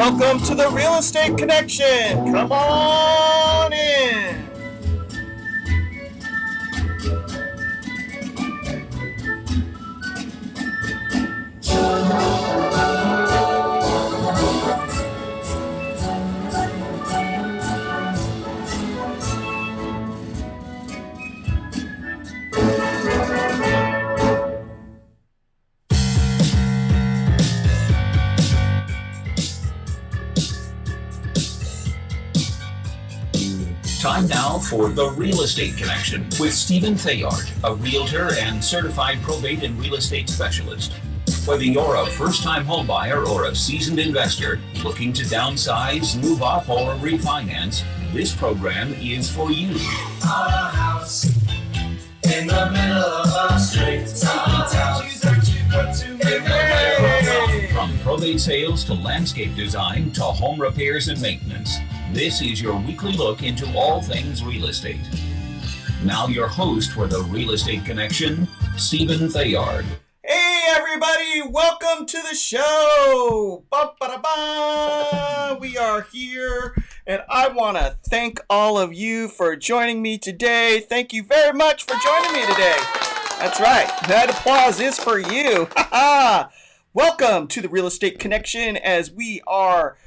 Welcome to the Real Estate Connection. Come on in. Time now for The Real Estate Connection with Stephen Thayard, a realtor and certified probate and real estate specialist. Whether you're a first-time homebuyer or a seasoned investor looking to downsize, move up, or refinance, this program is for you. Our house in the middle of a street. From probate sales to landscape design to home repairs and maintenance, this is your weekly look into all things real estate. Now your host for the Real Estate Connection, Stephen Thayard. Hey everybody, welcome to the show. Ba-ba-da-ba. We are here and I want to thank all of you for joining me today. Thank you very much for joining me today. That's right, that applause is for you. Welcome to the Real Estate Connection as we are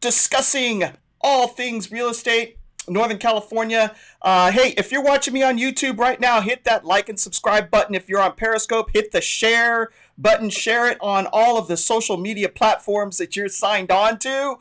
discussing all things real estate, Northern California. Hey, if you're watching me on YouTube right now, hit that like and subscribe button. If you're on Periscope, hit the share button. Share it on all of the social media platforms that you're signed on to.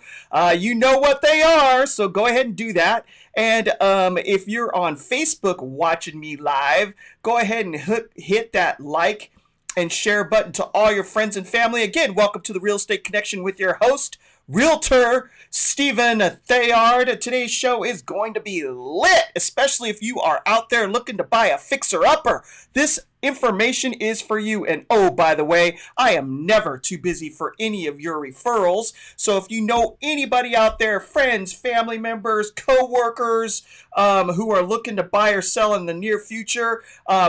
You know what they are, so go ahead and do that. And if you're on Facebook watching me live, go ahead and hit that like and share button to all your friends and family. Again, welcome to the Real Estate Connection with your host, Realtor Stephen Thayard. Today's show is going to be lit, especially if you are out there looking to buy a fixer-upper. This information is for you. And oh, by the way, I am never too busy for any of your referrals. So if you know anybody out there, friends, family members, co-workers who are looking to buy or sell in the near future,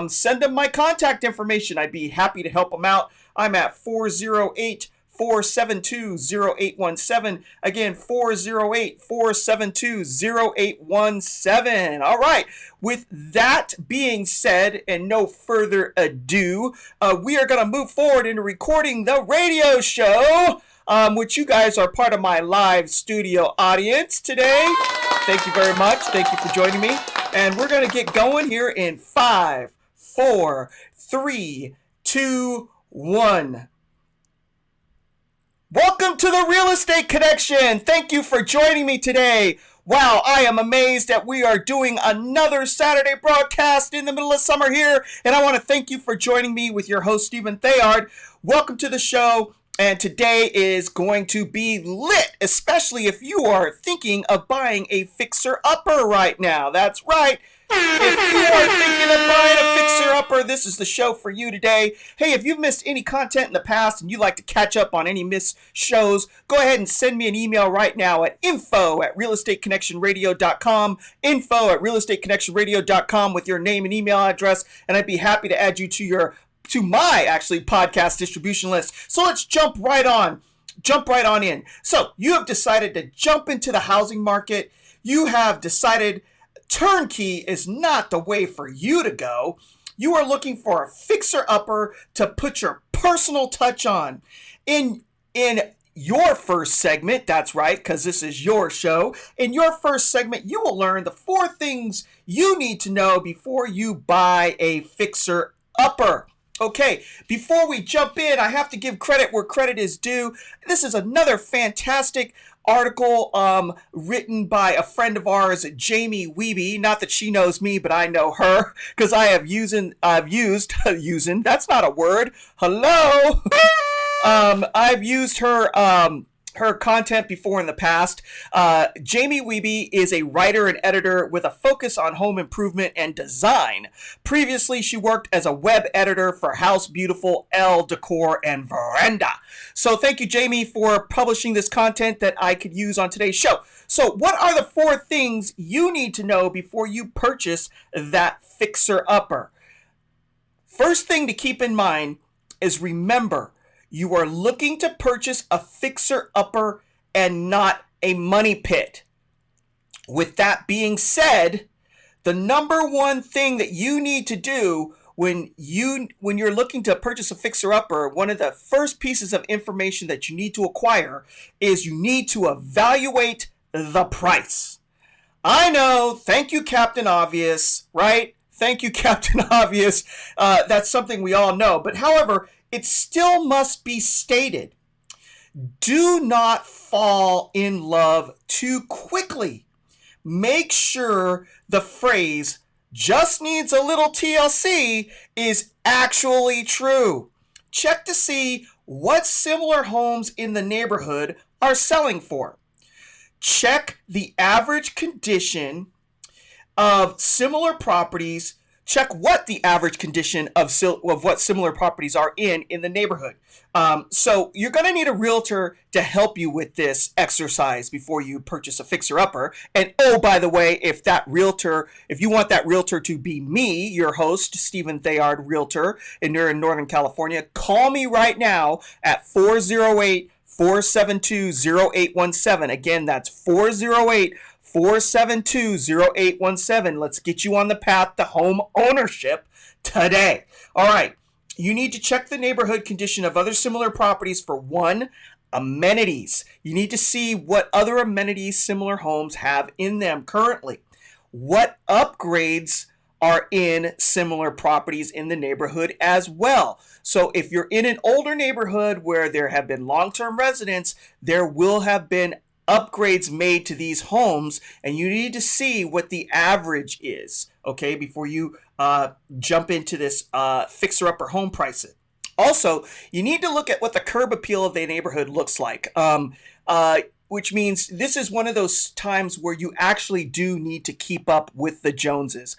send them my contact information. I'd be happy to help them out. I'm at 408-472-0817. Again, 408-472-0817. All right. With that being said, and no further ado, we are going to move forward into recording the radio show, which you guys are part of my live studio audience today. Thank you very much. Thank you for joining me. And we're going to get going here in 5, 4, 3, 2, 1. Welcome to the Real Estate Connection. Thank you for joining me today. Wow, I am amazed that we are doing another Saturday broadcast in the middle of summer here, and I want to thank you for joining me with your host, Stephen Thayard. Welcome to the show, and today is going to be lit, especially if you are thinking of buying a fixer-upper right now. That's right. If you are thinking of buying a fixer-upper, this is the show for you today. Hey, if you've missed any content in the past and you'd like to catch up on any missed shows, go ahead and send me an email right now at info@realestateconnectionradio.com, info@realestateconnectionradio.com with your name and email address, and I'd be happy to add you to my podcast distribution list. So let's jump right on in. So you have decided to jump into the housing market. You have decided turnkey is not the way for you to go. You are looking for a fixer-upper to put your personal touch on. In your first segment, that's right, because this is your show. In your first segment, you will learn the 4 things you need to know before you buy a fixer-upper. Okay, before we jump in, I have to give credit where credit is due. This is another fantastic article written by a friend of ours, Jamie Wiebe. Not that she knows me, but I know her because I've used, that's not a word. Hello. I've used her content before in the past. Jamie Wiebe is a writer and editor with a focus on home improvement and design. Previously, she worked as a web editor for House Beautiful, Elle Decor, and Veranda. So thank you, Jamie, for publishing this content that I could use on today's show. So what are the 4 things you need to know before you purchase that fixer-upper? First thing to keep in mind is remember, you are looking to purchase a fixer-upper and not a money pit. With that being said, the number one thing that you need to do when you're looking to purchase a fixer-upper, one of the first pieces of information that you need to acquire is you need to evaluate the price. I know, thank you, Captain Obvious, right? Thank you, Captain Obvious. That's something we all know. But however, it still must be stated. Do not fall in love too quickly. Make sure the phrase just needs a little TLC is actually true. Check to see what similar homes in the neighborhood are selling for. Check the average condition of similar properties. Check what the average condition of what similar properties are in the neighborhood. So you're going to need a realtor to help you with this exercise before you purchase a fixer-upper. And oh, by the way, if you want that realtor to be me, your host, Stephen Thayard, realtor, and you're in Northern California, call me right now at 408-472-0817. Again, that's 408-472-0817. Let's get you on the path to home ownership today. All right. You need to check the neighborhood condition of other similar properties for one, amenities. You need to see what other amenities similar homes have in them currently. What upgrades are in similar properties in the neighborhood as well. So if you're in an older neighborhood where there have been long-term residents, there will have been upgrades made to these homes, and you need to see what the average is, okay, before you jump into this fixer-upper home pricing. Also, you need to look at what the curb appeal of the neighborhood looks like, which means this is one of those times where you actually do need to keep up with the Joneses.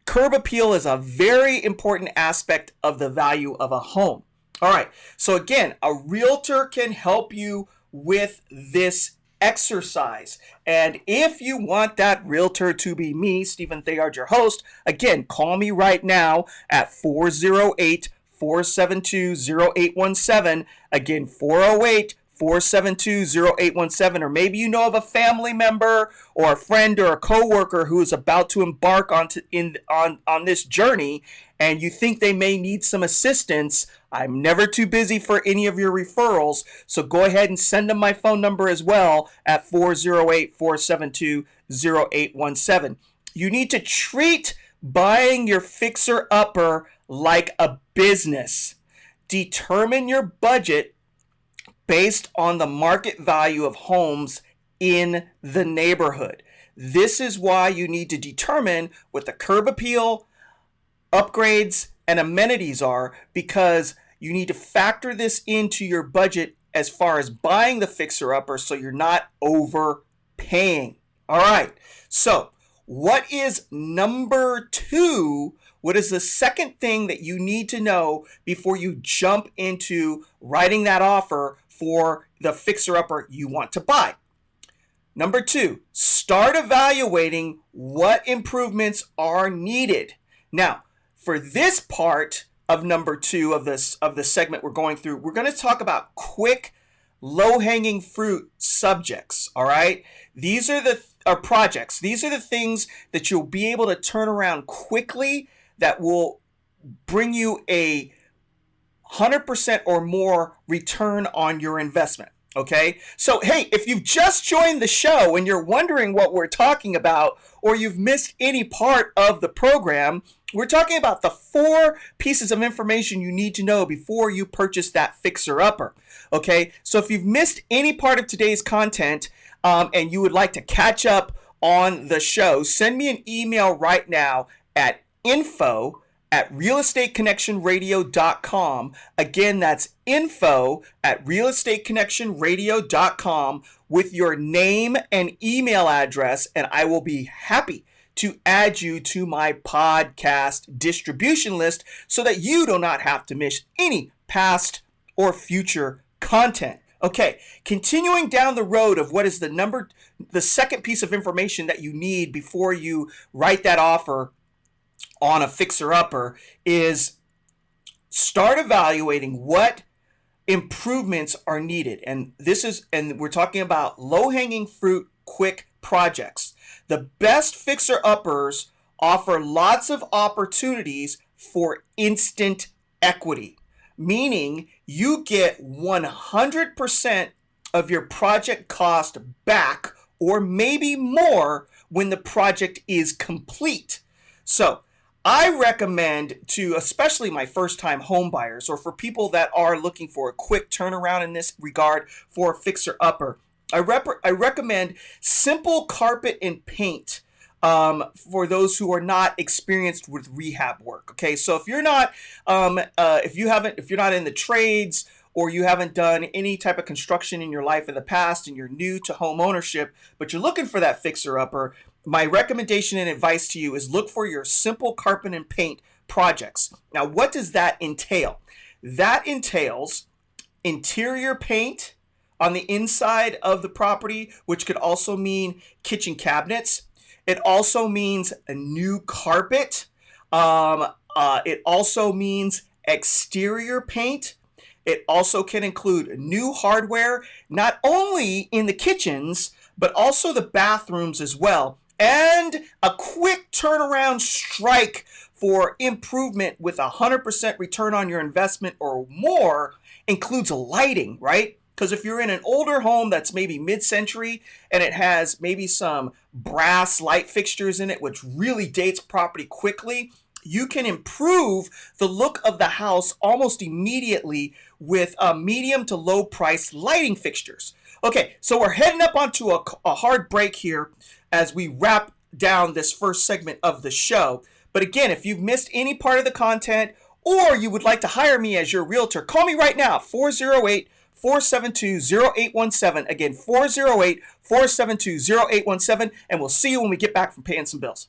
Curb appeal is a very important aspect of the value of a home. All right, so again, a realtor can help you with this exercise. And if you want that realtor to be me, Stephen Thayard, your host, again, call me right now at 408-472-0817. Again, 408-472-0817. Or maybe you know of a family member or a friend or a coworker who is about to embark on this journey, and you think they may need some assistance. I'm never too busy for any of your referrals, so go ahead and send them my phone number as well at 408-472-0817. You need to treat buying your fixer-upper like a business. Determine your budget based on the market value of homes in the neighborhood. This is why you need to determine what the curb appeal, upgrades, and amenities are, because you need to factor this into your budget as far as buying the fixer-upper so you're not overpaying. All right, so what is number two? What is the second thing that you need to know before you jump into writing that offer for the fixer-upper you want to buy? Number two, start evaluating what improvements are needed. Now, for this part of number two of the segment we're going through, we're going to talk about quick, low-hanging fruit subjects, all right? These are the projects. These are the things that you'll be able to turn around quickly that will bring you a 100% or more return on your investment. Okay, so hey, if you've just joined the show and you're wondering what we're talking about, or you've missed any part of the program, we're talking about the 4 pieces of information you need to know before you purchase that fixer-upper. Okay, so if you've missed any part of today's content and you would like to catch up on the show, send me an email right now at info@realestateconnectionradio.com. Again, that's info@realestateconnectionradio.com with your name and email address, and I will be happy to add you to my podcast distribution list so that you do not have to miss any past or future content. Okay, continuing down the road of what is the second piece of information that you need before you write that offer on a fixer-upper is start evaluating what improvements are needed. And we're talking about low-hanging fruit, quick projects. The best fixer-uppers offer lots of opportunities for instant equity, meaning you get 100% of your project cost back or maybe more when the project is complete. So I recommend to, especially my first-time home buyers or for people that are looking for a quick turnaround in this regard for a fixer-upper, I recommend simple carpet and paint for those who are not experienced with rehab work. Okay, so if you're not, if you're not in the trades or you haven't done any type of construction in your life in the past and you're new to home ownership, but you're looking for that fixer-upper, my recommendation and advice to you is look for your simple carpet and paint projects. Now, what does that entail? That entails interior paint on the inside of the property, which could also mean kitchen cabinets. It also means a new carpet. It also means exterior paint. It also can include new hardware, not only in the kitchens, but also the bathrooms as well. And a quick turnaround strike for improvement with 100% return on your investment or more includes lighting, right? Because if you're in an older home that's maybe mid-century and it has maybe some brass light fixtures in it, which really dates property quickly, you can improve the look of the house almost immediately with medium to low price lighting fixtures. Okay, so we're heading up onto a hard break here as we wrap down this first segment of the show. But again, if you've missed any part of the content or you would like to hire me as your realtor, call me right now, 408-472-0817. Again, 408-472-0817, and we'll see you when we get back from paying some bills.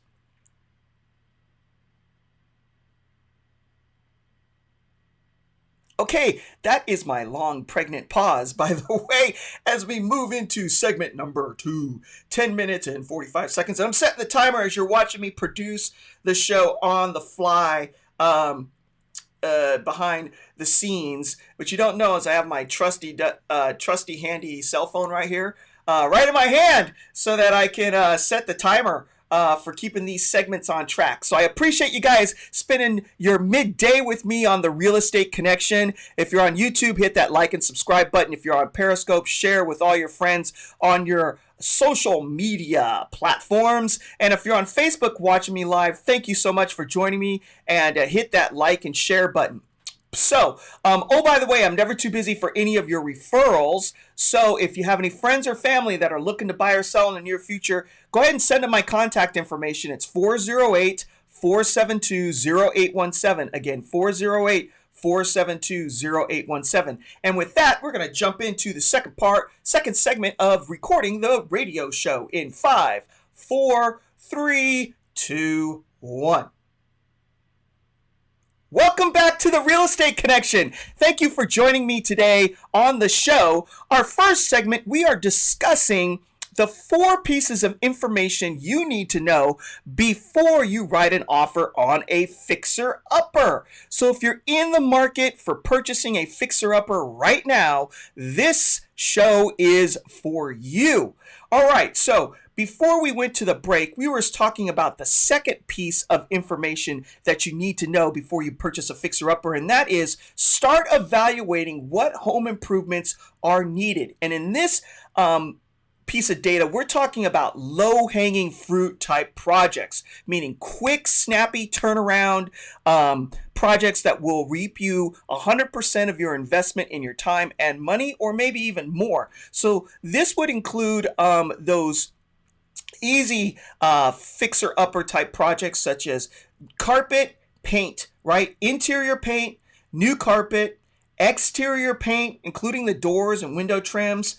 Okay, that is my long pregnant pause, by the way, as we move into segment number 2, 10 minutes and 45 seconds. And I'm setting the timer as you're watching me produce the show on the fly behind the scenes. What you don't know is I have my trusty handy cell phone right here, right in my hand, so that I can set the timer for keeping these segments on track. So I appreciate you guys spending your midday with me on the Real Estate Connection. If you're on YouTube, hit that like and subscribe button. If you're on Periscope, share with all your friends on your social media platforms. And if you're on Facebook watching me live, thank you so much for joining me, and hit that like and share button. So, oh, by the way, I'm never too busy for any of your referrals. So if you have any friends or family that are looking to buy or sell in the near future, go ahead and send them my contact information. It's 408-472-0817. Again, 408-472-0817. And with that, we're going to jump into the second segment of recording the radio show in 5, 4, 3, 2, 1. Welcome back to the Real Estate Connection. Thank you for joining me today on the show. Our first segment, we are discussing the 4 pieces of information you need to know before you write an offer on a fixer-upper. So if you're in the market for purchasing a fixer-upper right now, this show is for you. All right, so before we went to the break, we were talking about the second piece of information that you need to know before you purchase a fixer-upper, and that is start evaluating what home improvements are needed. And in this piece of data, we're talking about low-hanging fruit type projects, meaning quick, snappy turnaround projects that will reap you 100% of your investment in your time and money, or maybe even more. So this would include those easy fixer-upper type projects such as carpet, paint, right? Interior paint, new carpet, exterior paint, including the doors and window trims,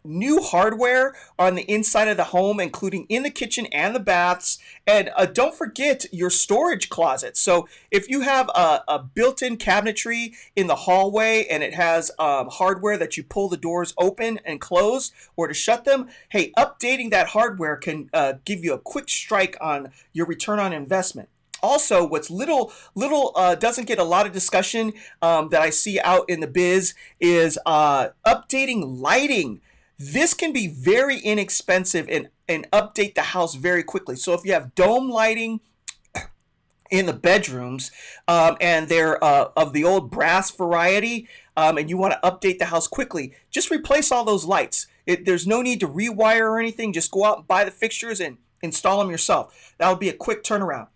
new hardware on the inside of the home, including in the kitchen and the baths, and don't forget your storage closet. So if you have a built-in cabinetry in the hallway and it has hardware that you pull the doors open and close or to shut them, hey, updating that hardware can give you a quick strike on your return on investment. Also, what's little doesn't get a lot of discussion that I see out in the biz is updating lighting. This can be very inexpensive and update the house very quickly. So if you have dome lighting in the bedrooms, and they're of the old brass variety, and you want to update the house quickly, just replace all those lights. There's no need to rewire or anything. Just go out and buy the fixtures and install them yourself. That would be a quick turnaround.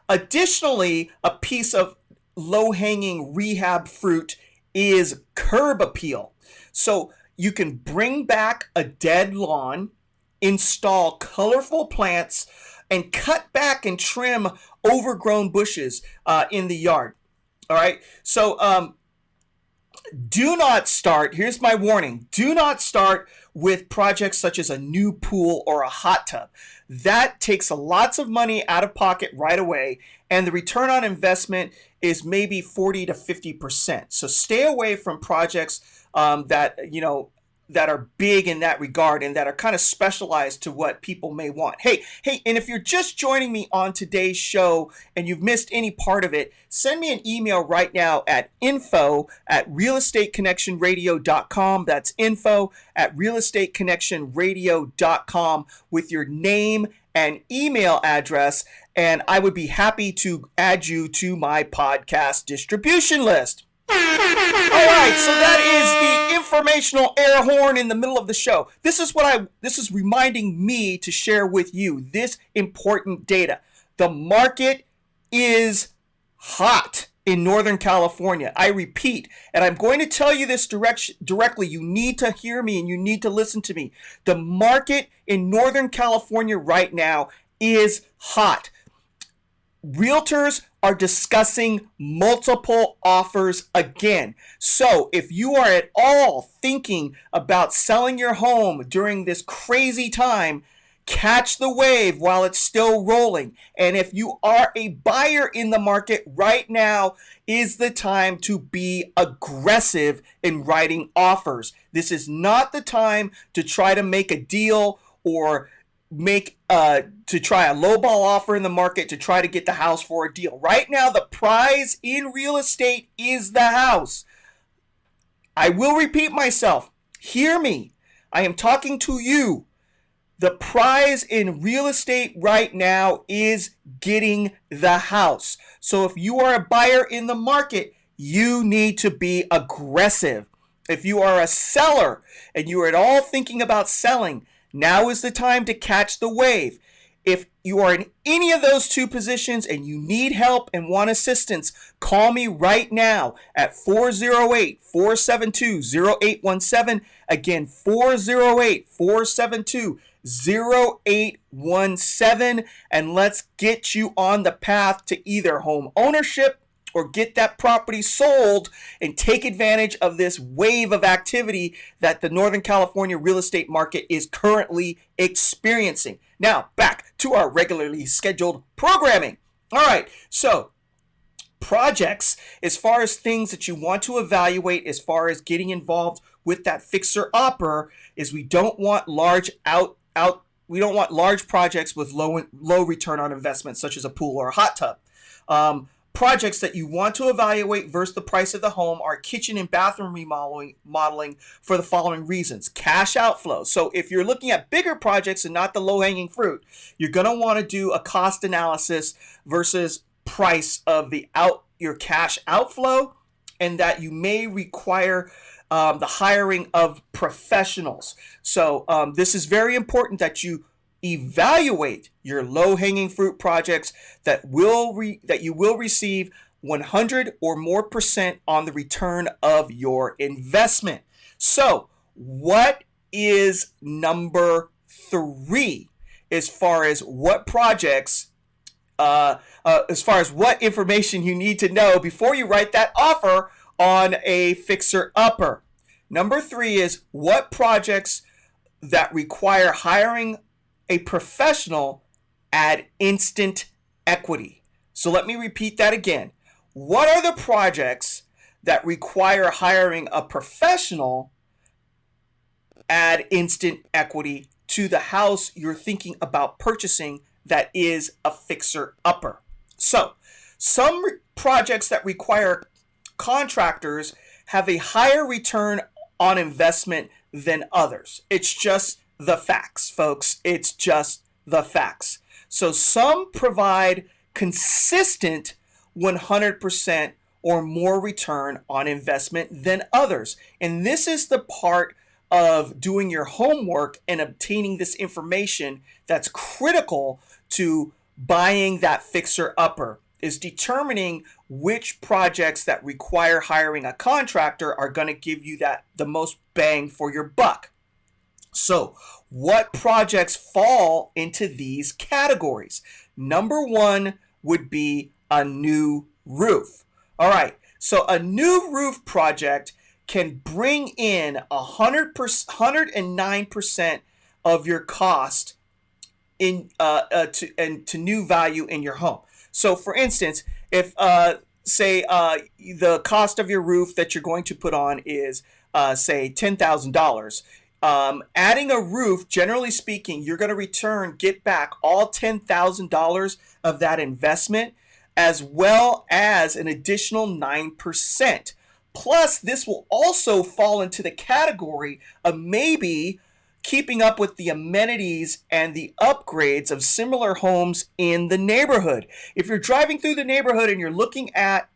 Additionally, a piece of low-hanging rehab fruit is curb appeal. So you can bring back a dead lawn, install colorful plants, and cut back and trim overgrown bushes in the yard. All right. So do not start. Here's my warning. Do not start with projects such as a new pool or a hot tub. That takes lots of money out of pocket right away, and the return on investment is maybe 40 to 50%. So stay away from projects that are big in that regard and that are kind of specialized to what people may want. Hey, and if you're just joining me on today's show and you've missed any part of it, send me an email right now at info@realestateconnectionradio.com. That's info@realestateconnectionradio.com with your name and email address, and I would be happy to add you to my podcast distribution list. All right, so that is the informational air horn in the middle of the show. This is reminding me to share with you this important data. The market is hot in Northern California. I repeat, and I'm going to tell you this directly. You need to hear me and you need to listen to me. The market in Northern California right now is hot. Realtors are discussing multiple offers again. So if you are at all thinking about selling your home during this crazy time, catch the wave while it's still rolling. And if you are a buyer in the market right now, is the time to be aggressive in writing offers. This is not the time to try to make a deal or to try a lowball offer in the market to try to get the house for a deal. Right now, the prize in real estate is the house. I will repeat myself. Hear me. I am talking to you. The prize in real estate right now is getting the house. So if you are a buyer in the market, you need to be aggressive. If you are a seller and you are at all thinking about selling, now is the time to catch the wave. If you are in any of those two positions and you need help and want assistance, call me right now at 408-472-0817. Again, 408-472-0817. And let's get you on the path to either home ownership or get that property sold and take advantage of this wave of activity that the Northern California real estate market is currently experiencing. Now, back to our regularly scheduled programming. All right, so projects, as far as things that you want to evaluate, as far as getting involved with that fixer-upper, is we don't want large projects with low return on investment, such as a pool or a hot tub. Projects that you want to evaluate versus the price of the home are kitchen and bathroom remodeling for the following reasons. Cash outflow. So if you're looking at bigger projects and not the low-hanging fruit, you're going to want to do a cost analysis versus price of your cash outflow, and that you may require the hiring of professionals. So this is very important that you evaluate your low-hanging fruit projects that you will receive 100 or more % on the return of your investment. So what is number 3 as far as what projects, as far as what information you need to know before you write that offer on a fixer-upper? Number 3 is what projects that require hiring a professional add instant equity. So let me repeat that again. What are the projects that require hiring a professional add instant equity to the house you're thinking about purchasing that is a fixer-upper? So, some projects that require contractors have a higher return on investment than others. It's just the facts, folks. It's just the facts. So, some provide consistent 100% or more return on investment than others. And this is the part of doing your homework and obtaining this information that's critical to buying that fixer upper, is determining which projects that require hiring a contractor are going to give you the most bang for your buck. So, what projects fall into these categories? Number one would be a new roof. All right, so a new roof project can bring in 109% of your cost to new value in your home. So, for instance, if say the cost of your roof that you're going to put on is say $10,000. Adding a roof, generally speaking, you're going to get back all $10,000 of that investment, as well as an additional 9%. Plus, this will also fall into the category of maybe keeping up with the amenities and the upgrades of similar homes in the neighborhood. If you're driving through the neighborhood and you're looking at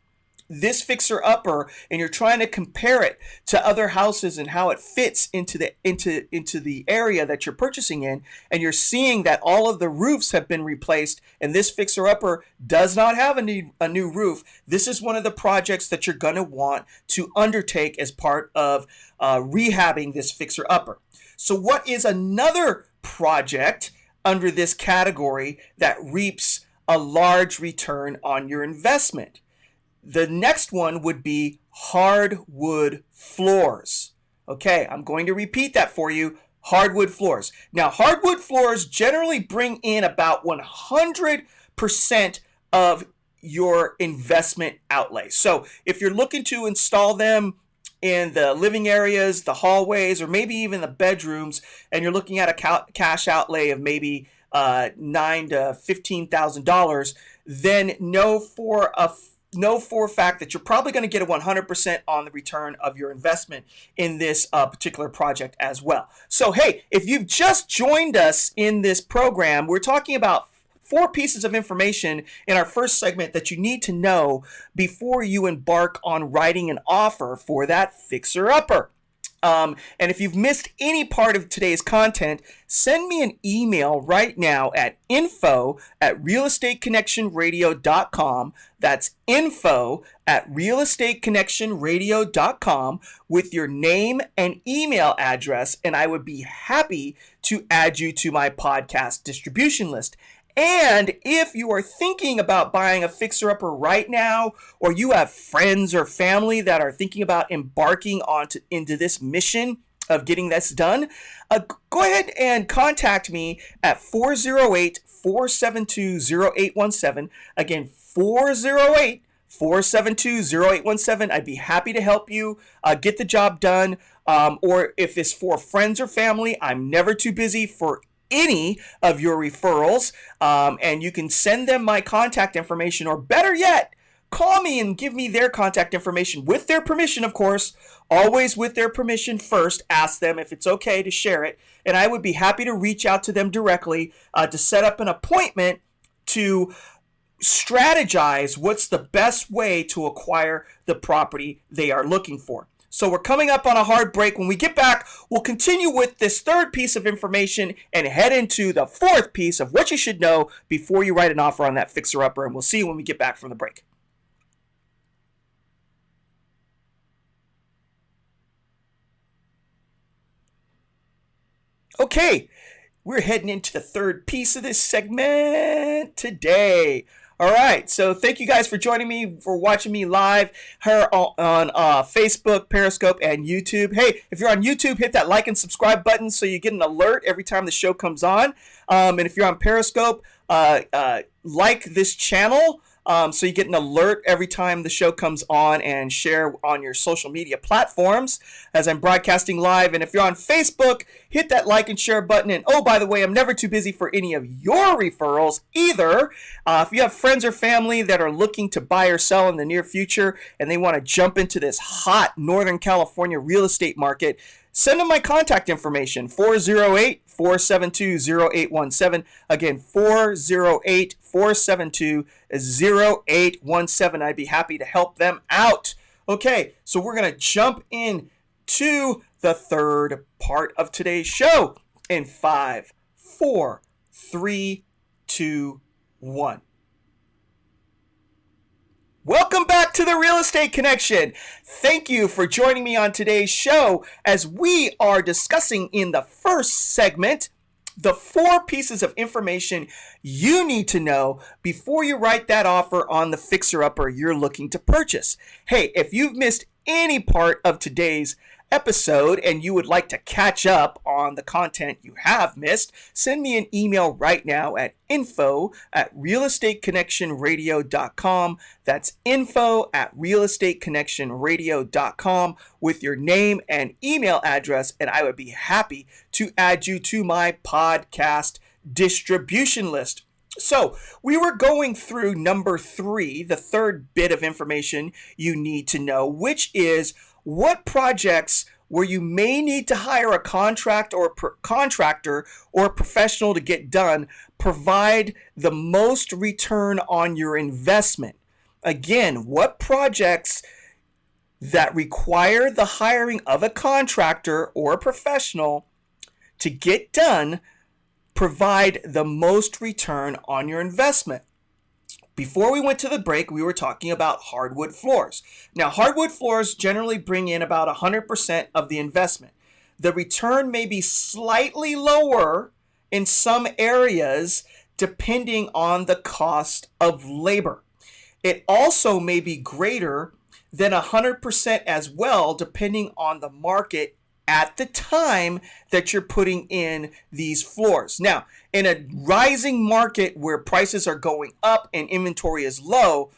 this fixer upper and you're trying to compare it to other houses and how it fits into the area that you're purchasing in, and you're seeing that all of the roofs have been replaced and this fixer upper does not have a new roof, this is one of the projects that you're going to want to undertake as part of rehabbing this fixer upper. So what is another project under this category that reaps a large return on your investment? The next one would be hardwood floors. Okay, I'm going to repeat that for you. Hardwood floors. Now, hardwood floors generally bring in about 100% of your investment outlay. So if you're looking to install them in the living areas, the hallways, or maybe even the bedrooms, and you're looking at a cash outlay of maybe $9,000 to $15,000, then know for a fact that you're probably going to get a 100% on the return of your investment in this particular project as well. So, hey, if you've just joined us in this program, we're talking about 4 pieces of information in our first segment that you need to know before you embark on writing an offer for that fixer-upper. And if you've missed any part of today's content, send me an email right now at info@realestateconnectionradio.com. That's info@realestateconnectionradio.com with your name and email address, and I would be happy to add you to my podcast distribution list. And if you are thinking about buying a fixer-upper right now, or you have friends or family that are thinking about embarking into this mission of getting this done, go ahead and contact me at 408-472-0817. Again, 408-472-0817. I'd be happy to help you get the job done. Or if it's for friends or family, I'm never too busy for any of your referrals, and you can send them my contact information, or better yet, call me and give me their contact information with their permission, of course. Always with their permission first. Ask them if it's okay to share it, and I would be happy to reach out to them directly to set up an appointment to strategize what's the best way to acquire the property they are looking for. So we're coming up on a hard break. When we get back, we'll continue with this third piece of information and head into the fourth piece of what you should know before you write an offer on that fixer-upper, and we'll see you when we get back from the break. Okay, we're heading into the third piece of this segment today. All right, so thank you guys for joining me, for watching me live here on Facebook, Periscope, and YouTube. Hey, if you're on YouTube, hit that like and subscribe button so you get an alert every time the show comes on. And if you're on Periscope, like this channel So you get an alert every time the show comes on, and share on your social media platforms as I'm broadcasting live. And if you're on Facebook, hit that like and share button. And oh, by the way, I'm never too busy for any of your referrals either. If you have friends or family that are looking to buy or sell in the near future and they want to jump into this hot Northern California real estate market, send them my contact information, 408-472-0817. Again, 408-472-0817. I'd be happy to help them out. Okay, so we're going to jump in to the third part of today's show in 5, 4, 3, 2, 1. Welcome back to the Real Estate Connection. Thank you for joining me on today's show as we are discussing in the first segment the 4 pieces of information you need to know before you write that offer on the fixer-upper you're looking to purchase. Hey, if you've missed any part of today's episode and you would like to catch up on the content you have missed, send me an email right now at info@realestateconnectionradio.com. That's info@realestateconnectionradio.com with your name and email address, and I would be happy to add you to my podcast distribution list. So we were going through number 3, the third bit of information you need to know, which is what projects where you may need to hire a contractor or professional to get done provide the most return on your investment. Again, what projects that require the hiring of a contractor or a professional to get done provide the most return on your investment. Before we went to the break, we were talking about hardwood floors. Now, hardwood floors generally bring in about 100% of the investment. The return may be slightly lower in some areas depending on the cost of labor. It also may be greater than 100% as well, depending on the market at the time that you're putting in these floors. Now, in a rising market where prices are going up and inventory is low,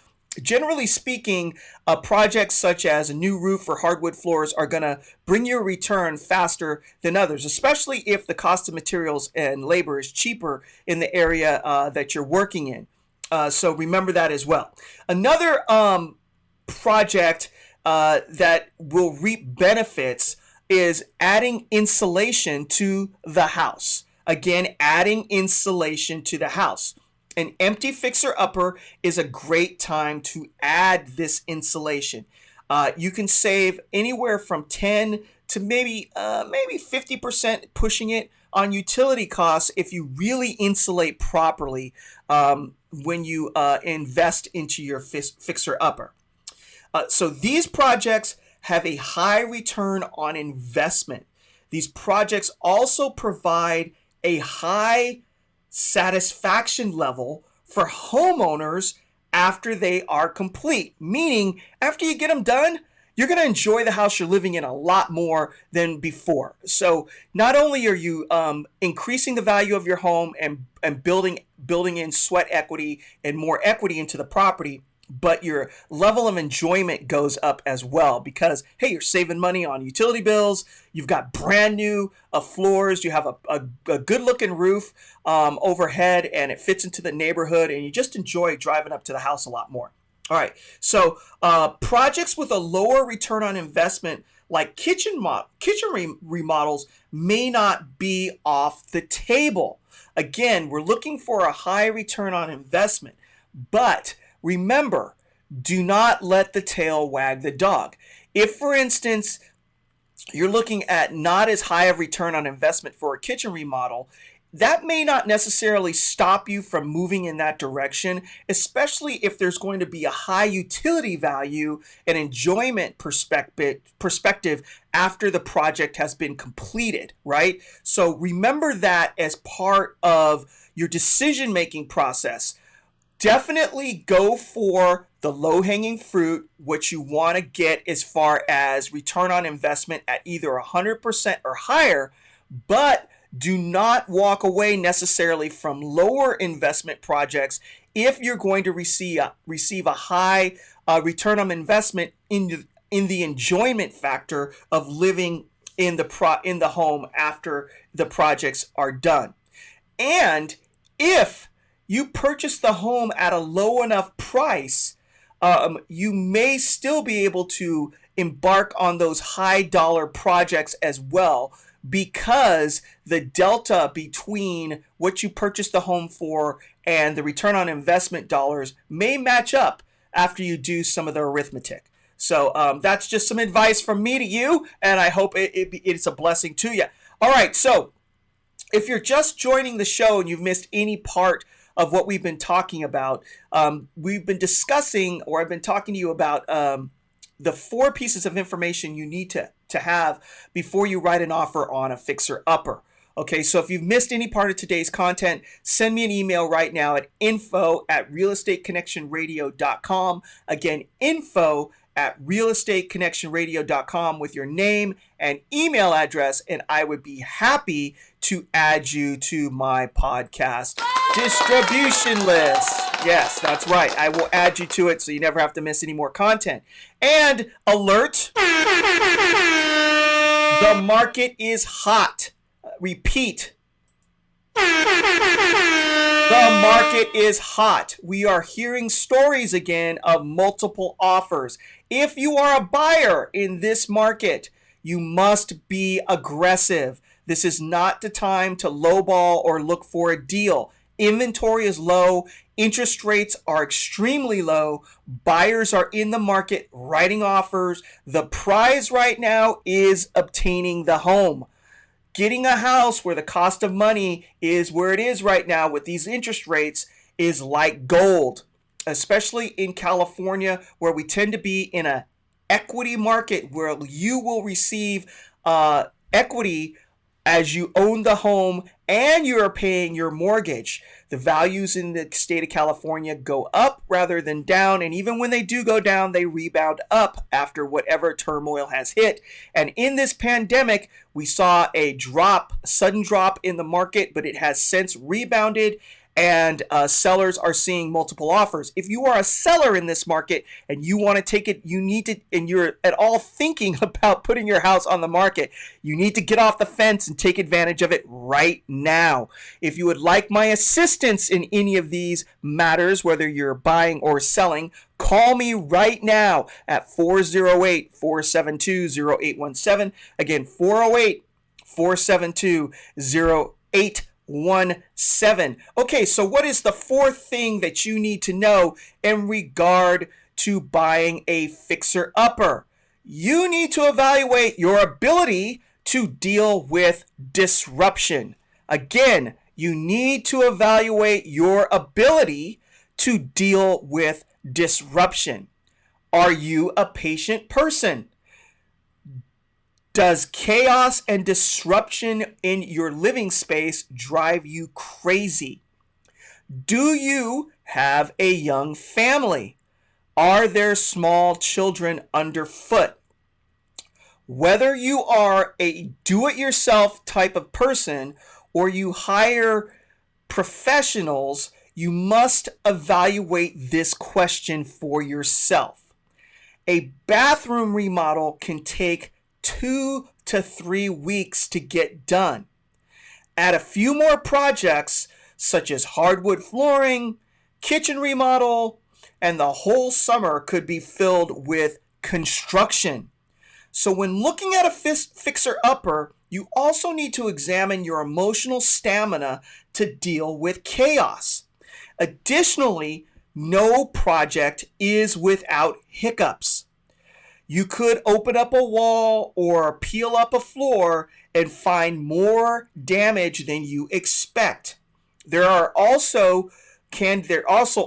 generally speaking, projects such as a new roof or hardwood floors are going to bring you a return faster than others, especially if the cost of materials and labor is cheaper in the area that you're working in. So remember that as well. Another project that will reap benefits is adding insulation to the house. Again, adding insulation to the house. An empty fixer-upper is a great time to add this insulation. You can save anywhere from 10 to maybe 50% pushing it on utility costs if you really insulate properly when you invest into your fixer-upper. So these projects have a high return on investment. These projects also provide a high satisfaction level for homeowners after they are complete. Meaning, after you get them done, you're going to enjoy the house you're living in a lot more than before. So not only are you increasing the value of your home and building in sweat equity and more equity into the property, but your level of enjoyment goes up as well because, hey, you're saving money on utility bills. You've got brand new floors. You have a good looking roof overhead, and it fits into the neighborhood, and you just enjoy driving up to the house a lot more. All right. So projects with a lower return on investment like kitchen remodels may not be off the table. Again, we're looking for a high return on investment, but remember, do not let the tail wag the dog. If, for instance, you're looking at not as high of return on investment for a kitchen remodel, that may not necessarily stop you from moving in that direction, especially if there's going to be a high utility value and enjoyment perspective after the project has been completed, right? So remember that as part of your decision-making process. Definitely go for the low-hanging fruit, what you want to get as far as return on investment at either 100% or higher, but Do not walk away necessarily from lower investment projects if you're going to receive a high return on investment in the enjoyment factor of living in the home after the projects are done. And if you purchase the home at a low enough price, you may still be able to embark on those high dollar projects as well, because the delta between what you purchased the home for and the return on investment dollars may match up after you do some of the arithmetic. So that's just some advice from me to you, and I hope it's a blessing to you. All right, so if you're just joining the show and you've missed any part of what we've been talking about, we've been discussing, or I've been talking to you about the 4 pieces of information you need to have before you write an offer on a fixer-upper. Okay, so if you've missed any part of today's content, send me an email right now at info@realestateconnectionradio.com. Again, info@realestateconnectionradio.com with your name and email address, and I would be happy to add you to my podcast distribution list. Yes, that's right. I will add you to it so you never have to miss any more content. And alert, the market is hot. Repeat. The market is hot. We are hearing stories again of multiple offers. If you are a buyer in this market, you must be aggressive. This is not the time to lowball or look for a deal. Inventory is low. Interest rates are extremely low. Buyers are in the market writing offers. The prize right now is obtaining the home. Getting a house where the cost of money is where it is right now with these interest rates is like gold, especially in California, where we tend to be in an equity market where you will receive equity as you own the home and you are paying your mortgage. The values in the state of California go up rather than down, and even when they do go down, they rebound up after whatever turmoil has hit. And in this pandemic, we saw a sudden drop in the market, but it has since rebounded, and sellers are seeing multiple offers. If you are a seller in this market and you want to take it, you need to, and you're at all thinking about putting your house on the market, you need to get off the fence and take advantage of it right now. If you would like my assistance in any of these matters, whether you're buying or selling, call me right now at 408-472-0817. Again, 408-472-0817. 17. Okay, so what is the 4th thing that you need to know in regard to buying a fixer-upper? You need to evaluate your ability to deal with disruption. Again, you need to evaluate your ability to deal with disruption. Are you a patient person? Does chaos and disruption in your living space drive you crazy? Do you have a young family? Are there small children underfoot? Whether you are a do-it-yourself type of person or you hire professionals, you must evaluate this question for yourself. A bathroom remodel can take 2 to 3 weeks to get done. Add a few more projects such as hardwood flooring, kitchen remodel, and the whole summer could be filled with construction. So when looking at a fixer-upper, you also need to examine your emotional stamina to deal with chaos. Additionally, no project is without hiccups. You could open up a wall or peel up a floor and find more damage than you expect. There also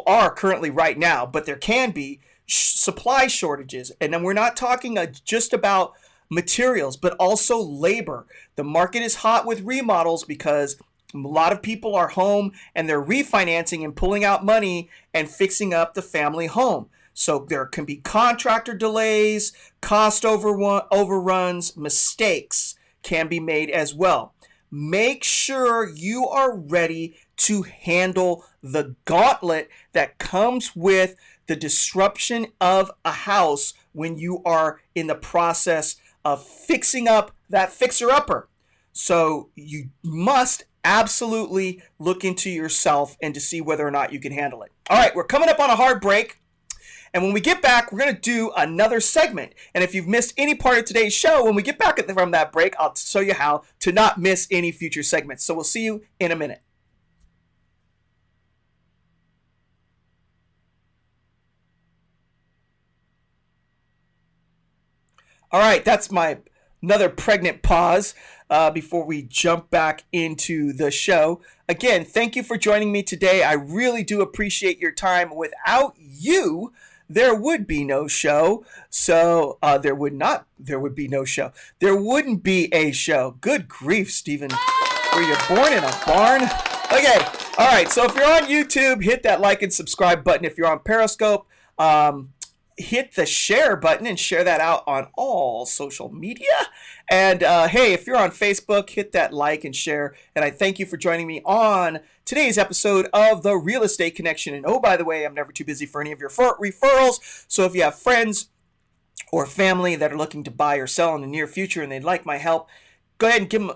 are currently right now, but there can be supply shortages. And then we're not talking just about materials, but also labor. The market is hot with remodels because a lot of people are home and they're refinancing and pulling out money and fixing up the family home. So there can be contractor delays, cost overruns, mistakes can be made as well. make sure you are ready to handle the gauntlet that comes with the disruption of a house when you are in the process of fixing up that fixer-upper. So you must absolutely look into yourself and to see whether or not you can handle it. All right, we're coming up on a hard break. And when we get back, we're going to do another segment. And if you've missed any part of today's show, when we get back from that break, I'll show you how to not miss any future segments. So we'll see you in a minute. All right, that's my another pregnant pause before we jump back into the show. Again, thank you for joining me today. I really do appreciate your time. Without you, there would be no show. So there would be no show. There wouldn't be a show. Good grief, Stephen. Were you born in a barn? Okay. All right. So if you're on YouTube, hit that like and subscribe button. If you're on Periscope, hit the share button and share that out on all social media. And hey, if you're on Facebook, hit that like and share. And I thank you for joining me on today's episode of The Real Estate Connection. And oh, by the way, I'm never too busy for any of your referrals. So if you have friends or family that are looking to buy or sell in the near future and they'd like my help, go ahead and give them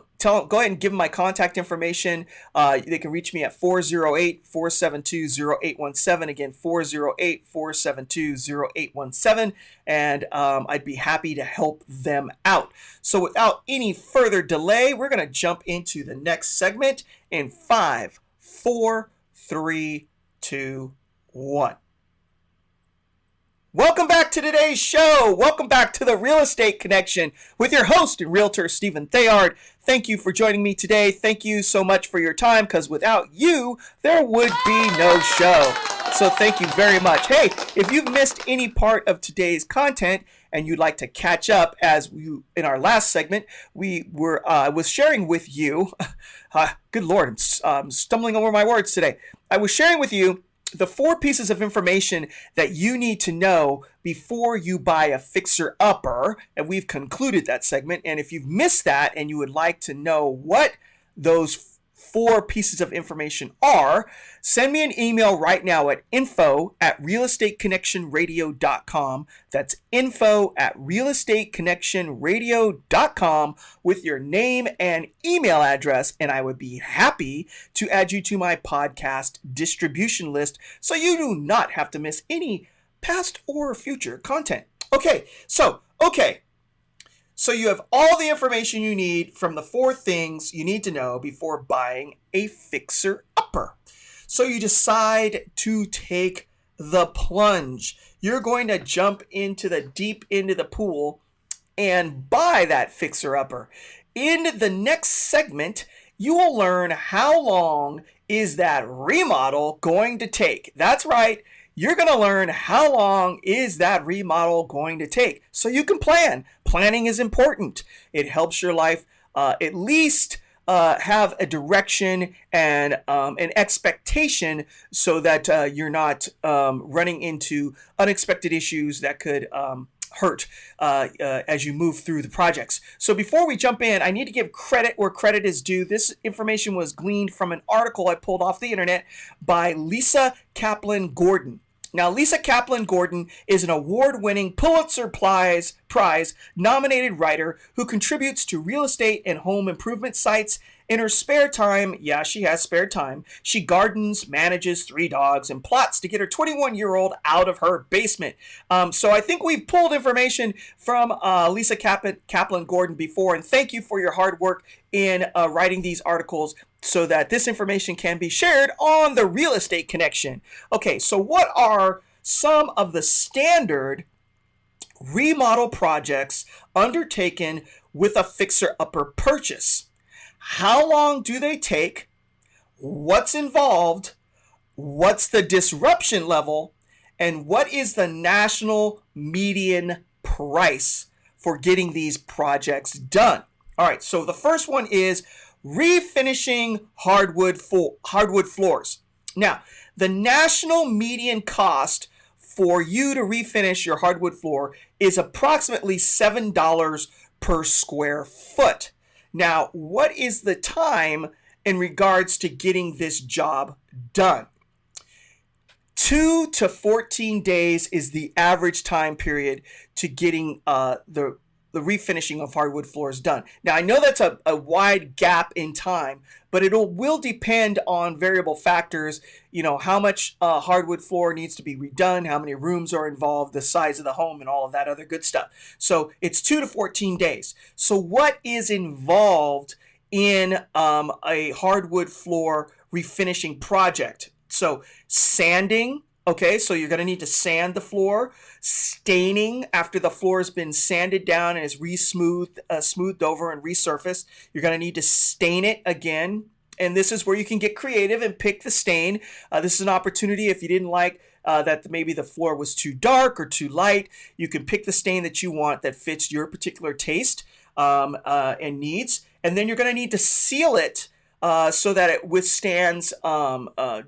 my contact information. They can reach me at 408-472-0817. Again, 408-472-0817. And I'd be happy to help them out. So without any further delay, we're going to jump into the next segment in 5, 4, 3, 2, 1. Welcome back to today's show. Welcome back to The Real Estate Connection with your host and realtor, Stephen Thayard. Thank you for joining me today. Thank you so much for your time, because without you, there would be no show. So thank you very much. Hey, if you've missed any part of today's content and you'd like to catch up, as we, in our last segment, I was sharing with you, good Lord, I'm stumbling over my words today. I was sharing with you the 4 pieces of information that you need to know before you buy a fixer-upper, and we've concluded that segment. And if you've missed that and you would like to know what those 4 pieces of information are, send me an email right now at info@realestateconnectionradio.com. That's info@realestateconnectionradio.com with your name and email address, and I would be happy to add you to my podcast distribution list so you do not have to miss any past or future content. Okay. So you have all the information you need from the 4 things you need to know before buying a fixer-upper. So you decide to take the plunge. You're going to jump into the deep end of the pool and buy that fixer-upper. In the next segment, you will learn how long is that remodel going to take. That's right. You're going to learn how long is that remodel going to take so you can plan. Planning is important. It helps your life at least have a direction and an expectation so that you're not running into unexpected issues that could hurt as you move through the projects. So before we jump in, I need to give credit where credit is due. This information was gleaned from an article I pulled off the internet by Lisa Kaplan Gordon. Now, Lisa Kaplan Gordon is an award-winning Pulitzer Prize nominated writer who contributes to real estate and home improvement sites. In her spare time, yeah, she has spare time, she gardens, manages 3 dogs, and plots to get her 21-year-old out of her basement. So I think we've pulled information from Lisa Kaplan Gordon before, and thank you for your hard work in writing these articles so that this information can be shared on The Real Estate Connection. Okay, so what are some of the standard remodel projects undertaken with a fixer-upper purchase? How long do they take? What's involved? What's the disruption level? And what is the national median price for getting these projects done? All right, so the first one is refinishing hardwood floors. Now, the national median cost for you to refinish your hardwood floor is approximately $7 per square foot. Now, what is the time in regards to getting this job done? 2 to 14 days is the average time period to getting the refinishing of hardwood floors done. Now, I know that's a wide gap in time, but will depend on variable factors, how much hardwood floor needs to be redone, how many rooms are involved, the size of the home, and all of that other good stuff. So it's 2 to 14 days. So what is involved in a hardwood floor refinishing project? So sanding. Okay, so you're going to need to sand the floor, staining after the floor has been sanded down and is smoothed over and resurfaced. You're going to need to stain it again, and this is where you can get creative and pick the stain. This is an opportunity if you didn't like that maybe the floor was too dark or too light. You can pick the stain that you want that fits your particular taste and needs, and then you're going to need to seal it so that it withstands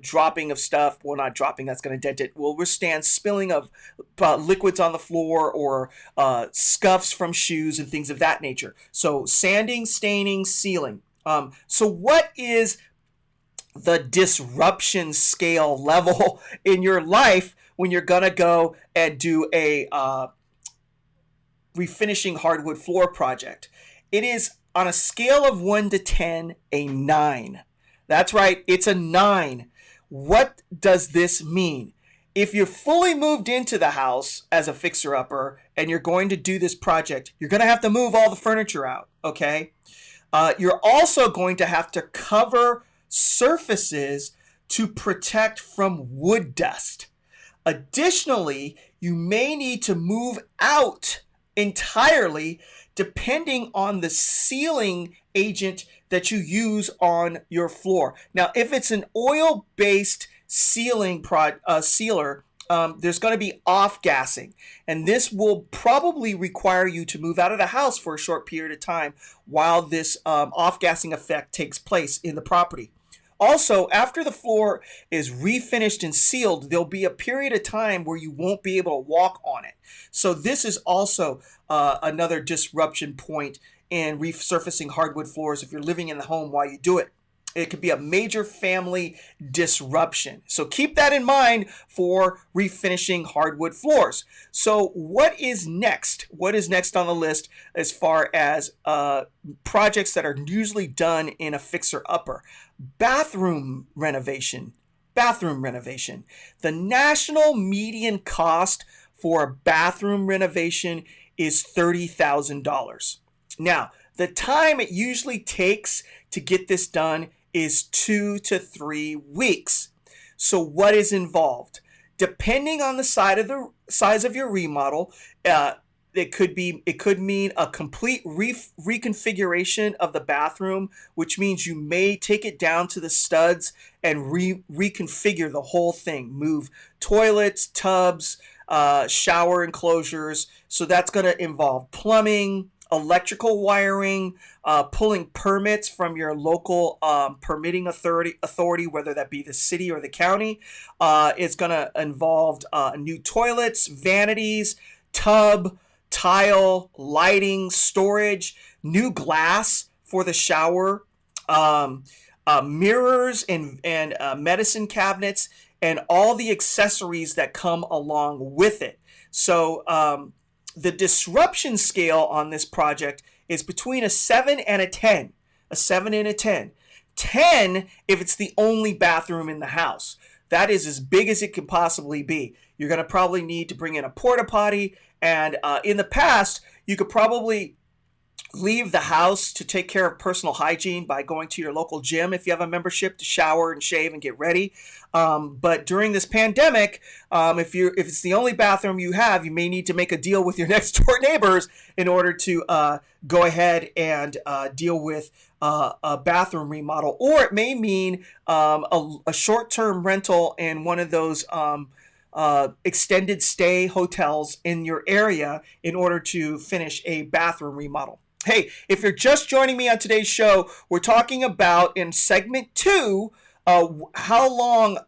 dropping of stuff. Well, not dropping, that's going to dent it. Will withstand spilling of liquids on the floor or scuffs from shoes and things of that nature. So sanding, staining, sealing. So what is the disruption scale level in your life when you're going to go and do a refinishing hardwood floor project? It is on a scale of 1 to 10, a 9. That's right, it's a 9. What does this mean? If you're fully moved into the house as a fixer-upper and you're going to do this project, you're going to have to move all the furniture out, okay? You're also going to have to cover surfaces to protect from wood dust. Additionally, you may need to move out entirely depending on the sealing agent that you use on your floor. Now, if it's an oil-based sealing sealer, there's going to be off-gassing, and this will probably require you to move out of the house for a short period of time while this off-gassing effect takes place in the property. Also, after the floor is refinished and sealed, there'll be a period of time where you won't be able to walk on it. So this is also another disruption point in resurfacing hardwood floors if you're living in the home while you do it. It could be a major family disruption. So keep that in mind for refinishing hardwood floors. So what is next? What is next on the list as far as projects that are usually done in a fixer-upper? Bathroom renovation. Bathroom renovation. The national median cost for a bathroom renovation is $30,000. Now, the time it usually takes to get this done is 2 to 3 weeks. So what is involved? Depending on the size of your remodel, it could mean a complete reconfiguration of the bathroom, which means you may take it down to the studs and reconfigure the whole thing. Move toilets, tubs, shower enclosures. So that's going to involve plumbing, electrical wiring, pulling permits from your local permitting authority, whether that be the city or the county. It's going to involve new toilets, vanities, tub, tile, lighting, storage, new glass for the shower, mirrors and medicine cabinets, and all the accessories that come along with it. So the disruption scale on this project is between a 7 and a 10. A 7 and a 10. 10 if it's the only bathroom in the house. That is as big as it can possibly be. You're going to probably need to bring in a porta potty, and in the past, you could probably leave the house to take care of personal hygiene by going to your local gym if you have a membership to shower and shave and get ready. But during this pandemic, if it's the only bathroom you have, you may need to make a deal with your next door neighbors in order to go ahead and deal with a bathroom remodel. Or it may mean a short-term rental in one of those extended stay hotels in your area in order to finish a bathroom remodel. Hey, if you're just joining me on today's show, we're talking about in segment 2, how long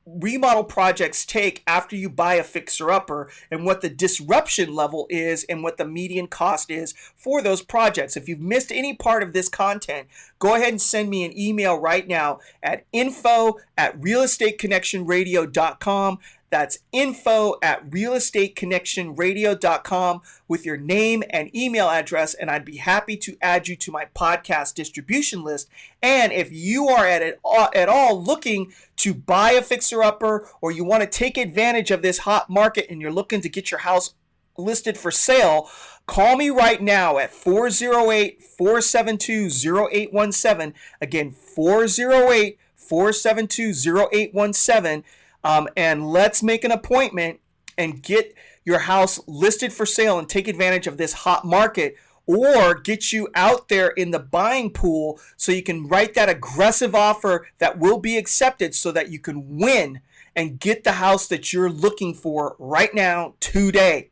remodel projects take after you buy a fixer-upper and what the disruption level is and what the median cost is for those projects. If you've missed any part of this content, go ahead and send me an email right now at info@realestateconnectionradio.com. That's info@realestateconnectionradio.com with your name and email address, and I'd be happy to add you to my podcast distribution list. And if you are at all looking to buy a fixer-upper, or you want to take advantage of this hot market and you're looking to get your house listed for sale, call me right now at 408-472-0817. Again, 408-472-0817. And let's make an appointment and get your house listed for sale and take advantage of this hot market, or get you out there in the buying pool so you can write that aggressive offer that will be accepted so that you can win and get the house that you're looking for right now, today.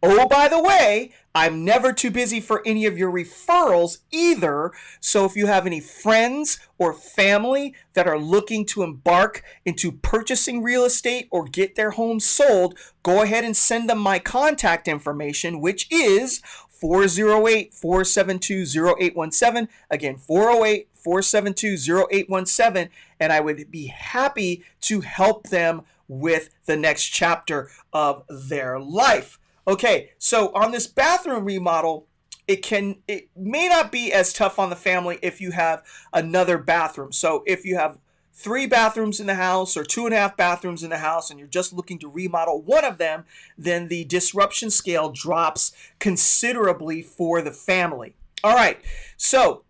Oh, by the way, I'm never too busy for any of your referrals either. So if you have any friends or family that are looking to embark into purchasing real estate or get their home sold, go ahead and send them my contact information, which is 408-472-0817. Again, 408-472-0817. And I would be happy to help them with the next chapter of their life. Okay, so on this bathroom remodel, it may not be as tough on the family if you have another bathroom. So if you have 3 bathrooms in the house or 2.5 bathrooms in the house and you're just looking to remodel one of them, then the disruption scale drops considerably for the family. All right, so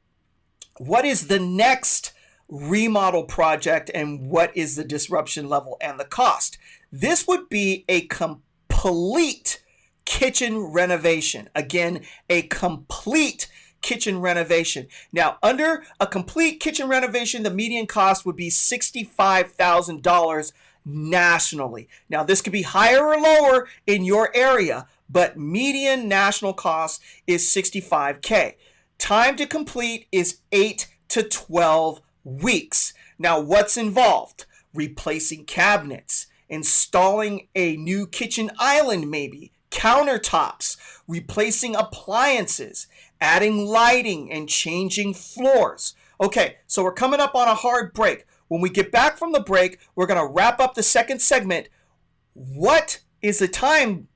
what is the next remodel project and what is the disruption level and the cost? This would be a complete kitchen renovation. Again, a complete kitchen renovation. Now, under a complete kitchen renovation, the median cost would be $65,000 nationally. Now, this could be higher or lower in your area, but median national cost is $65K. Time to complete is 8 to 12 weeks. Now, what's involved? Replacing cabinets, installing a new kitchen island maybe, countertops, replacing appliances, adding lighting, and changing floors. Okay, so we're coming up on a hard break. When we get back from the break, we're going to wrap up the second segment. What is the time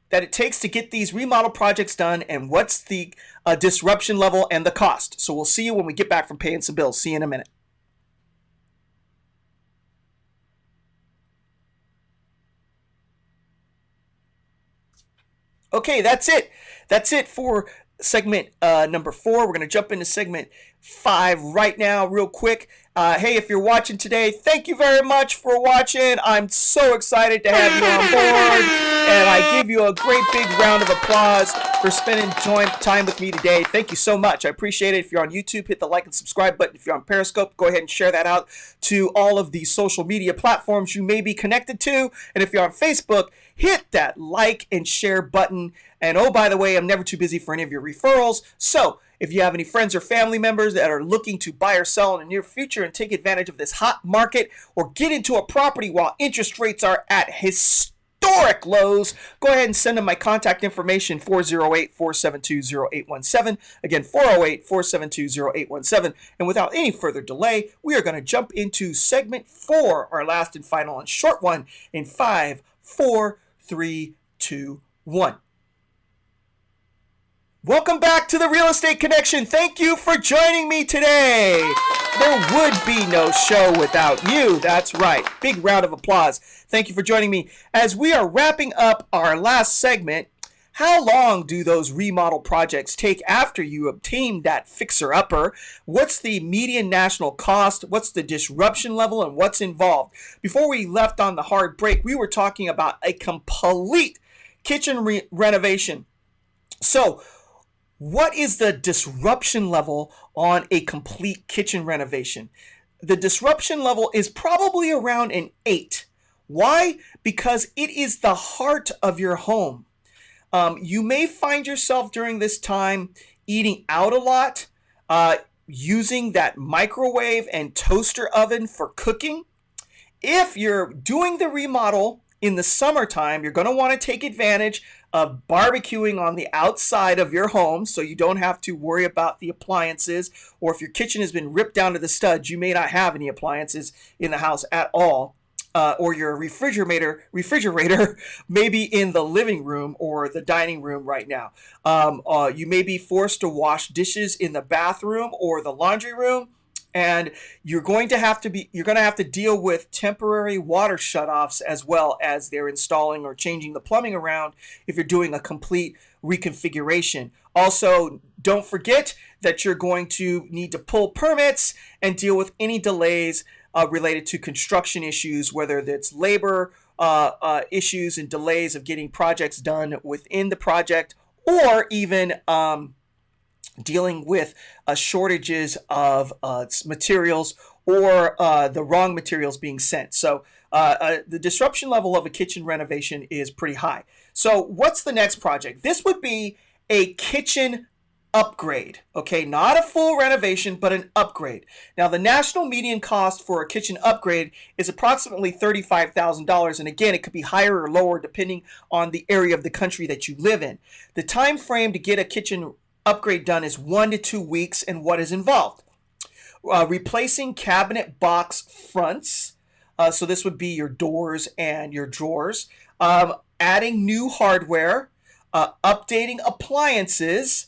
that it takes to get these remodel projects done, and what's the disruption level and the cost? So we'll see you when we get back from paying some bills. See you in a minute. Okay, that's it. That's it for segment number 4. We're going to jump into segment 5 right now real quick. Hey, if you're watching today, thank you very much for watching. I'm so excited to have you on board, and I give you a great big round of applause for spending time with me today. Thank you so much. I appreciate it. If you're on YouTube, hit the like and subscribe button. If you're on Periscope, go ahead and share that out to all of the social media platforms you may be connected to. And if you're on Facebook, hit that like and share button. And oh, by the way, I'm never too busy for any of your referrals. So if you have any friends or family members that are looking to buy or sell in the near future and take advantage of this hot market, or get into a property while interest rates are at historic lows, go ahead and send them my contact information, 408-472-0817. Again, 408-472-0817. And without any further delay, we are going to jump into segment 4, our last and final and short one, in 5, 4, 3, 2, 1. Welcome back to the Real Estate Connection. Thank you for joining me today. There would be no show without you. That's right. Big round of applause. Thank you for joining me. As we are wrapping up our last segment, how long do those remodel projects take after you obtain that fixer-upper? What's the median national cost? What's the disruption level, and what's involved? Before we left on the hard break, we were talking about a complete kitchen renovation. So, what is the disruption level on a complete kitchen renovation? The disruption level is probably around an 8. Why? Because it is the heart of your home. You may find yourself during this time eating out a lot, using that microwave and toaster oven for cooking. If you're doing the remodel in the summertime, you're going to want to take advantage of barbecuing on the outside of your home so you don't have to worry about the appliances. Or if your kitchen has been ripped down to the studs, you may not have any appliances in the house at all. Or your refrigerator may be in the living room or the dining room right now. You may be forced to wash dishes in the bathroom or the laundry room, and you're going to have to deal with temporary water shutoffs as well as they're installing or changing the plumbing around if you're doing a complete reconfiguration. Also, don't forget that you're going to need to pull permits and deal with any delays related to construction issues, whether it's labor issues and delays of getting projects done within the project, or even dealing with shortages of materials or the wrong materials being sent. So the disruption level of a kitchen renovation is pretty high. So what's the next project? This would be a kitchen upgrade, okay? Not a full renovation, but an upgrade. Now, the national median cost for a kitchen upgrade is approximately $35,000. And again, it could be higher or lower depending on the area of the country that you live in. The time frame to get a kitchen upgrade done is 1 to 2 weeks, and what is involved? Replacing cabinet box fronts. So this would be your doors and your drawers. Adding new hardware, updating appliances,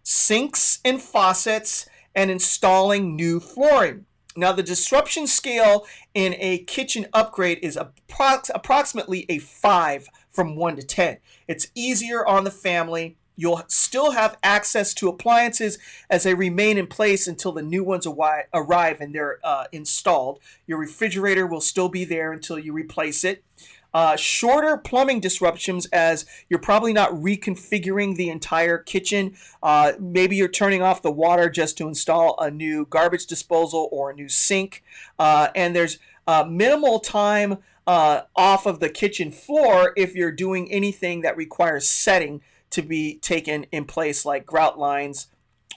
sinks and faucets, and installing new flooring. Now, the disruption scale in a kitchen upgrade is approximately a 5 from 1 to 10. It's easier on the family. You'll still have access to appliances as they remain in place until the new ones arrive and they're installed. Your refrigerator will still be there until you replace it. Shorter plumbing disruptions, as you're probably not reconfiguring the entire kitchen. Maybe you're turning off the water just to install a new garbage disposal or a new sink. And there's minimal time off of the kitchen floor if you're doing anything that requires setting to be taken in place, like grout lines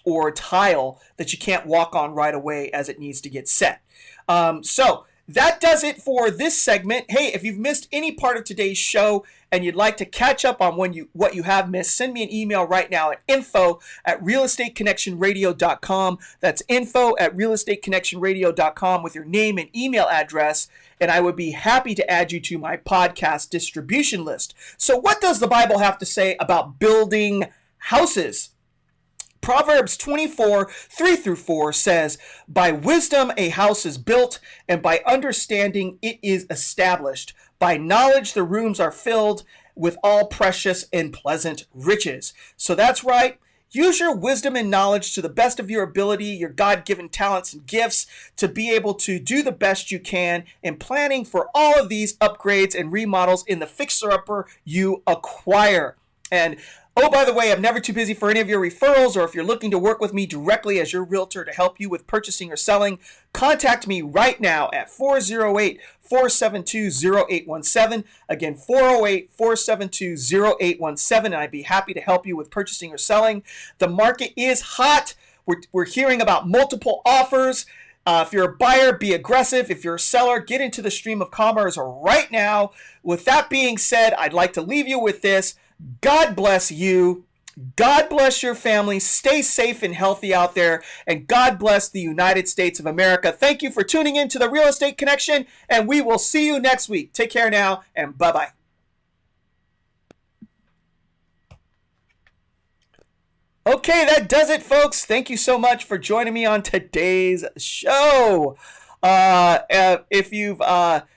or tile that you can't walk on right away as it needs to get set. So that does it for this segment. Hey, if you've missed any part of today's show and you'd like to catch up on what you have missed, send me an email right now at info@realestateconnectionradio.com. That's info@realestateconnectionradio.com with your name and email address, and I would be happy to add you to my podcast distribution list. So what does the Bible have to say about building houses? Proverbs 24, 3-4 says, "By wisdom a house is built, and by understanding it is established. By knowledge the rooms are filled with all precious and pleasant riches." So that's right. Use your wisdom and knowledge to the best of your ability, your God-given talents and gifts, to be able to do the best you can in planning for all of these upgrades and remodels in the fixer-upper you acquire. And oh, by the way, I'm never too busy for any of your referrals, or if you're looking to work with me directly as your realtor to help you with purchasing or selling, contact me right now at 408-472-0817. Again, 408-472-0817, and I'd be happy to help you with purchasing or selling. The market is hot. We're hearing about multiple offers. If you're a buyer, be aggressive. If you're a seller, get into the stream of commerce right now. With that being said, I'd like to leave you with this. God bless you. God bless your family. Stay safe and healthy out there. And God bless the United States of America. Thank you for tuning in to the Real Estate Connection. And we will see you next week. Take care now and bye-bye. Okay, that does it, folks. Thank you so much for joining me on today's show. If you've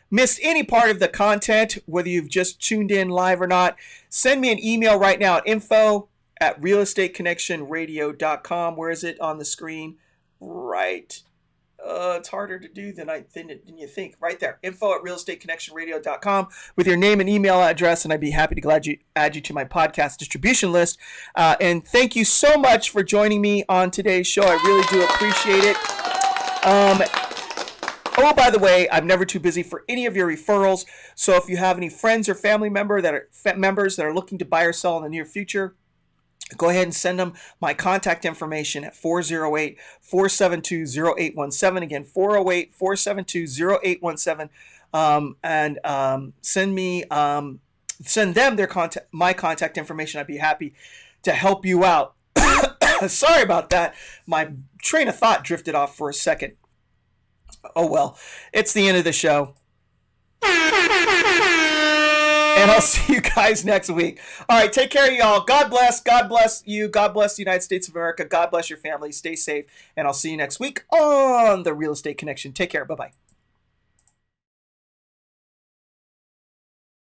missed any part of the content, whether you've just tuned in live or not, send me an email right now at info@realestateconnectionradio.com. Where is it on the screen? Right. It's harder to do than you think. Right there. info@realestateconnectionradio.com with your name and email address, and I'd be happy to add you to my podcast distribution list. And thank you so much for joining me on today's show. I really do appreciate it. Oh, by the way, I'm never too busy for any of your referrals. So if you have any friends or family members that are looking to buy or sell in the near future, go ahead and send them my contact information at 408-472-0817. Again, 408-472-0817. and send them my contact information. I'd be happy to help you out. Sorry about that. My train of thought drifted off for a second. Oh well, it's the end of the show. And I'll see you guys next week. All right, take care of y'all. God bless. God bless you. God bless the United States of America. God bless your family. Stay safe. And I'll see you next week on the Real Estate Connection. Take care. Bye-bye.